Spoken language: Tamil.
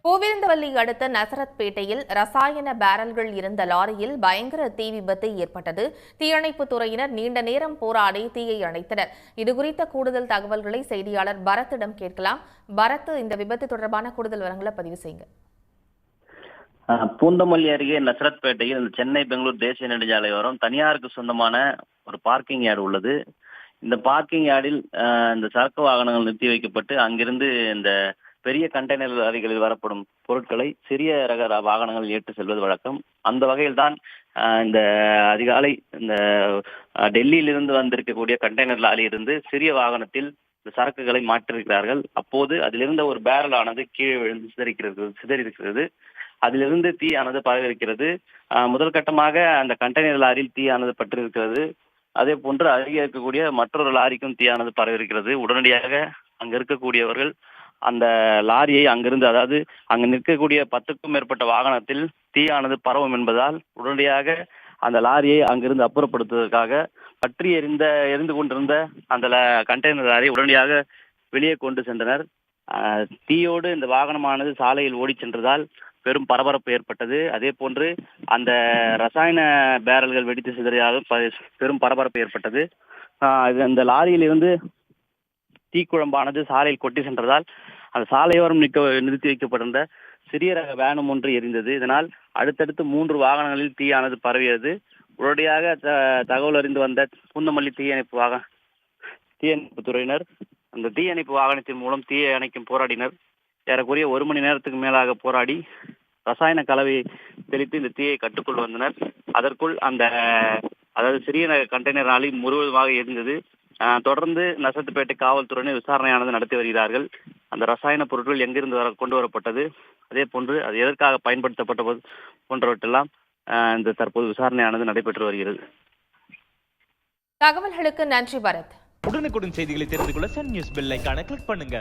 பூவிருந்தவல்லி அடுத்த நசரத்பேட்டையில் ரசாயன பேரல்கள் இருந்த லாரியில் பயங்கர தீ விபத்து ஏற்பட்டது. தீயணைப்புத் துறையினர் நீண்ட நேரம் போராடி தீயை அணைத்தனர். இதுகுறித்த கூடுதல் தகவல்களை செய்தியாளர் பரத்திடம் கேட்கலாம். பரத், இந்த விபத்து தொடர்பான கூடுதல் விவரங்களை பதிவு செய்யுங்க. பூந்தமல்லி அருகே நசரத்பேட்டையில் சென்னை பெங்களூர் தேசிய நெடுஞ்சாலையோரம் தனியாருக்கு சொந்தமான ஒரு பார்க்கிங் யார்டு உள்ளது. இந்த பார்க்கிங் யார்டில் இந்த சரக்கு வாகனங்கள் நிறுத்தி வைக்கப்பட்டு அங்கிருந்து இந்த பெரிய கண்டெய்னர் லாரிகளில் வரப்படும் பொருட்களை சிறிய ரக வாகனங்கள் ஏற்று செல்வது வழக்கம். அந்த வகையில் தான் இந்த அதிகாலை இந்த டெல்லியிலிருந்து வந்திருக்கக்கூடிய கண்டெய்னர் லாரியிலிருந்து சிறிய வாகனத்தில் இந்த சரக்குகளை மாற்றிருக்கிறார்கள். அப்போது அதிலிருந்த ஒரு பேரல் ஆனது கீழே விழுந்து சிதறிருக்கிறது. அதிலிருந்து தீயானது பரவிருக்கிறது. முதல் கட்டமாக அந்த கண்டெய்னர் லாரியில் தீயானது பற்றிருக்கிறது. அதே போன்று அருகே இருக்கக்கூடிய மற்றொரு லாரிக்கும் தீயானது பரவிருக்கிறது. உடனடியாக அங்க இருக்கக்கூடியவர்கள் அந்த லாரியை அங்கிருந்து, அதாவது அங்கு நிற்கக்கூடிய 10க்கும் மேற்பட்ட வாகனத்தில் தீயானது பரவும் என்பதால் உடனடியாக அந்த லாரியை அங்கிருந்து அப்புறப்படுத்துவதற்காக பற்றி எரிந்து கொண்டிருந்த அந்த கண்டெய்னர் லாரியை உடனடியாக வெளியே கொண்டு சென்றனர். தீயோடு இந்த வாகனமானது சாலையில் ஓடி சென்றதால் பெரும் பரபரப்பு ஏற்பட்டது. அதே போன்று அந்த ரசாயன பேரல்கள் வெடித்து சிதறியதால் பெரும் பரபரப்பு ஏற்பட்டது. அந்த லாரியில் இருந்து தீக்குழம்பானது சாலையில் கொட்டி சென்றதால் அந்த சாலையோரம் நிறுத்தி வைக்கப்பட்டிருந்த சிறிய ரக வேனும் ஒன்று எரிந்தது. இதனால் அடுத்தடுத்து 3 வாகனங்களில் தீயானது பரவியது. உடனடியாக தகவல் அறிந்து வந்த பூந்தமல்லி தீயணைப்பு துறையினர் அந்த தீயணைப்பு வாகனத்தின் மூலம் தீயை அணைக்கும் போராடினர். ஏறக்குறைய 1 மணி நேரத்துக்கு மேலாக போராடி ரசாயன கலவையை தெளித்து இந்த தீயை கட்டுக்குள் வந்தனர். அதற்குள் அதாவது சிறிய கண்டெய்னர் லாரி முழுவதுமாக எரிந்தது. தொடர்ந்து நசரத்பேட்டை காவல்துறையினர் விசாரணையானது நடத்தி வருகிறார்கள். அந்த ரசாயன பொருட்கள் எங்கிருந்து கொண்டு வரப்பட்டது, அதே போன்று அது எதற்காக பயன்படுத்தப்பட்டது போன்றவற்றெல்லாம் இந்த தற்போது விசாரணையானது நடைபெற்று வருகிறது. தகவல்களுக்கு நன்றி பரத். உடனுக்குடன் செய்திகளை தெரிந்து கொள்ள சன் நியூஸ் பெல் ஐகானை கிளிக் பண்ணுங்க.